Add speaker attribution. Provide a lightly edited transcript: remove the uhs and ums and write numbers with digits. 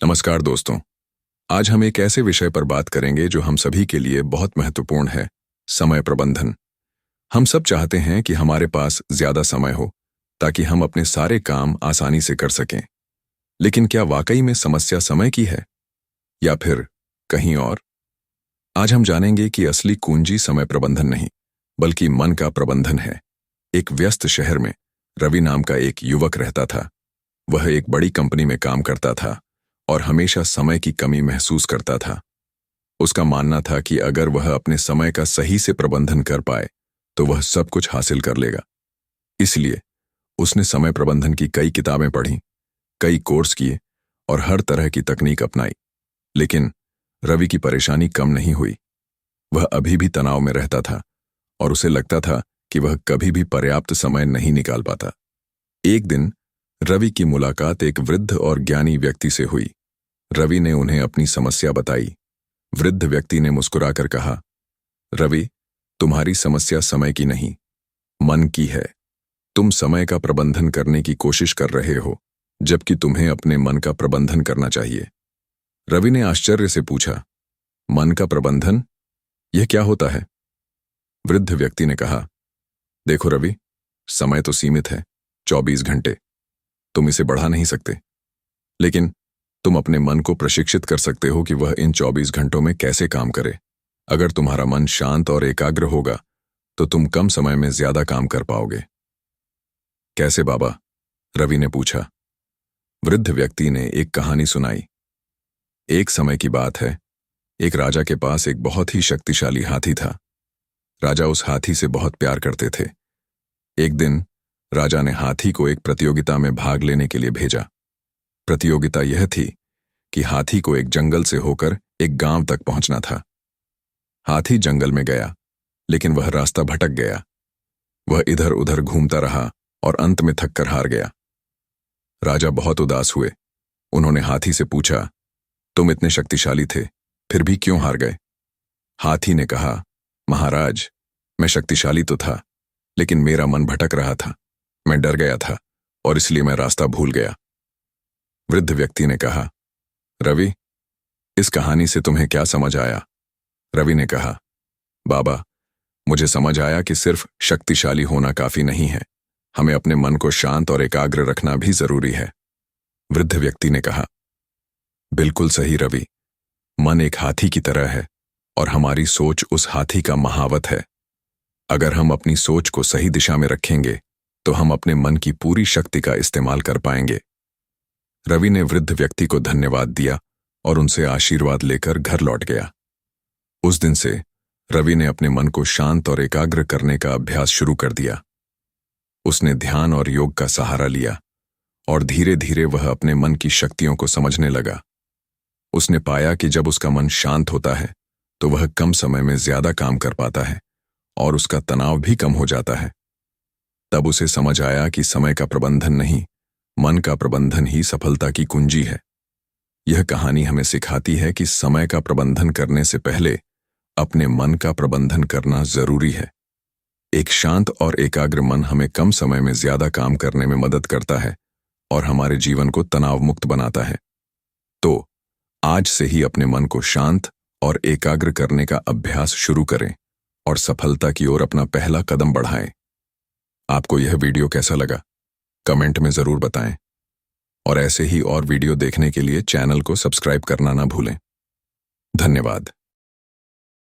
Speaker 1: नमस्कार दोस्तों। आज हम एक ऐसे विषय पर बात करेंगे जो हम सभी के लिए बहुत महत्वपूर्ण है, समय प्रबंधन। हम सब चाहते हैं कि हमारे पास ज्यादा समय हो ताकि हम अपने सारे काम आसानी से कर सकें। लेकिन क्या वाकई में समस्या समय की है या फिर कहीं और? आज हम जानेंगे कि असली कुंजी समय प्रबंधन नहीं, बल्कि मन का प्रबंधन है। एक व्यस्त शहर में रवि नाम का एक युवक रहता था। वह एक बड़ी कंपनी में काम करता था और हमेशा समय की कमी महसूस करता था। उसका मानना था कि अगर वह अपने समय का सही से प्रबंधन कर पाए तो वह सब कुछ हासिल कर लेगा। इसलिए उसने समय प्रबंधन की कई किताबें पढ़ी, कई कोर्स किए और हर तरह की तकनीक अपनाई। लेकिन रवि की परेशानी कम नहीं हुई। वह अभी भी तनाव में रहता था और उसे लगता था कि वह कभी भी पर्याप्त समय नहीं निकाल पाता। एक दिन रवि की मुलाकात एक वृद्ध और ज्ञानी व्यक्ति से हुई। रवि ने उन्हें अपनी समस्या बताई। वृद्ध व्यक्ति ने मुस्कुराकर कहा, रवि, तुम्हारी समस्या समय की नहीं, मन की है। तुम समय का प्रबंधन करने की कोशिश कर रहे हो, जबकि तुम्हें अपने मन का प्रबंधन करना चाहिए। रवि ने आश्चर्य से पूछा, मन का प्रबंधन? यह क्या होता है? वृद्ध व्यक्ति ने कहा, देखो रवि, समय तो सीमित है, 24 घंटे। तुम इसे बढ़ा नहीं सकते, लेकिन तुम अपने मन को प्रशिक्षित कर सकते हो कि वह इन 24 घंटों में कैसे काम करे। अगर तुम्हारा मन शांत और एकाग्र होगा तो तुम कम समय में ज्यादा काम कर पाओगे। कैसे बाबा? रवि ने पूछा। वृद्ध व्यक्ति ने एक कहानी सुनाई। एक समय की बात है, एक राजा के पास एक बहुत ही शक्तिशाली हाथी था। राजा उस हाथी से बहुत प्यार करते थे। एक दिन राजा ने हाथी को एक प्रतियोगिता में भाग लेने के लिए भेजा। प्रतियोगिता यह थी कि हाथी को एक जंगल से होकर एक गांव तक पहुंचना था। हाथी जंगल में गया, लेकिन वह रास्ता भटक गया। वह इधर उधर घूमता रहा और अंत में थककर हार गया। राजा बहुत उदास हुए। उन्होंने हाथी से पूछा, तुम इतने शक्तिशाली थे, फिर भी क्यों हार गए? हाथी ने कहा, महाराज, मैं शक्तिशाली तो था, लेकिन मेरा मन भटक रहा था। मैं डर गया था और इसलिए मैं रास्ता भूल गया। वृद्ध व्यक्ति ने कहा, रवि, इस कहानी से तुम्हें क्या समझ आया? रवि ने कहा, बाबा, मुझे समझ आया कि सिर्फ शक्तिशाली होना काफी नहीं है, हमें अपने मन को शांत और एकाग्र रखना भी जरूरी है। वृद्ध व्यक्ति ने कहा, बिल्कुल सही रवि, मन एक हाथी की तरह है और हमारी सोच उस हाथी का महावत है। अगर हम अपनी सोच को सही दिशा में रखेंगे तो हम अपने मन की पूरी शक्ति का इस्तेमाल कर पाएंगे। रवि ने वृद्ध व्यक्ति को धन्यवाद दिया और उनसे आशीर्वाद लेकर घर लौट गया। उस दिन से रवि ने अपने मन को शांत और एकाग्र करने का अभ्यास शुरू कर दिया। उसने ध्यान और योग का सहारा लिया और धीरे धीरे वह अपने मन की शक्तियों को समझने लगा। उसने पाया कि जब उसका मन शांत होता है तो वह कम समय में ज्यादा काम कर पाता है और उसका तनाव भी कम हो जाता है। तब उसे समझ आया कि समय का प्रबंधन नहीं, मन का प्रबंधन ही सफलता की कुंजी है। यह कहानी हमें सिखाती है कि समय का प्रबंधन करने से पहले अपने मन का प्रबंधन करना जरूरी है। एक शांत और एकाग्र मन हमें कम समय में ज्यादा काम करने में मदद करता है और हमारे जीवन को तनाव मुक्त बनाता है। तो आज से ही अपने मन को शांत और एकाग्र करने का अभ्यास शुरू करें और सफलता की ओर अपना पहला कदम बढ़ाएं। आपको यह वीडियो कैसा लगा? कमेंट में जरूर बताएं और ऐसे ही और वीडियो देखने के लिए चैनल को सब्सक्राइब करना ना भूलें। धन्यवाद।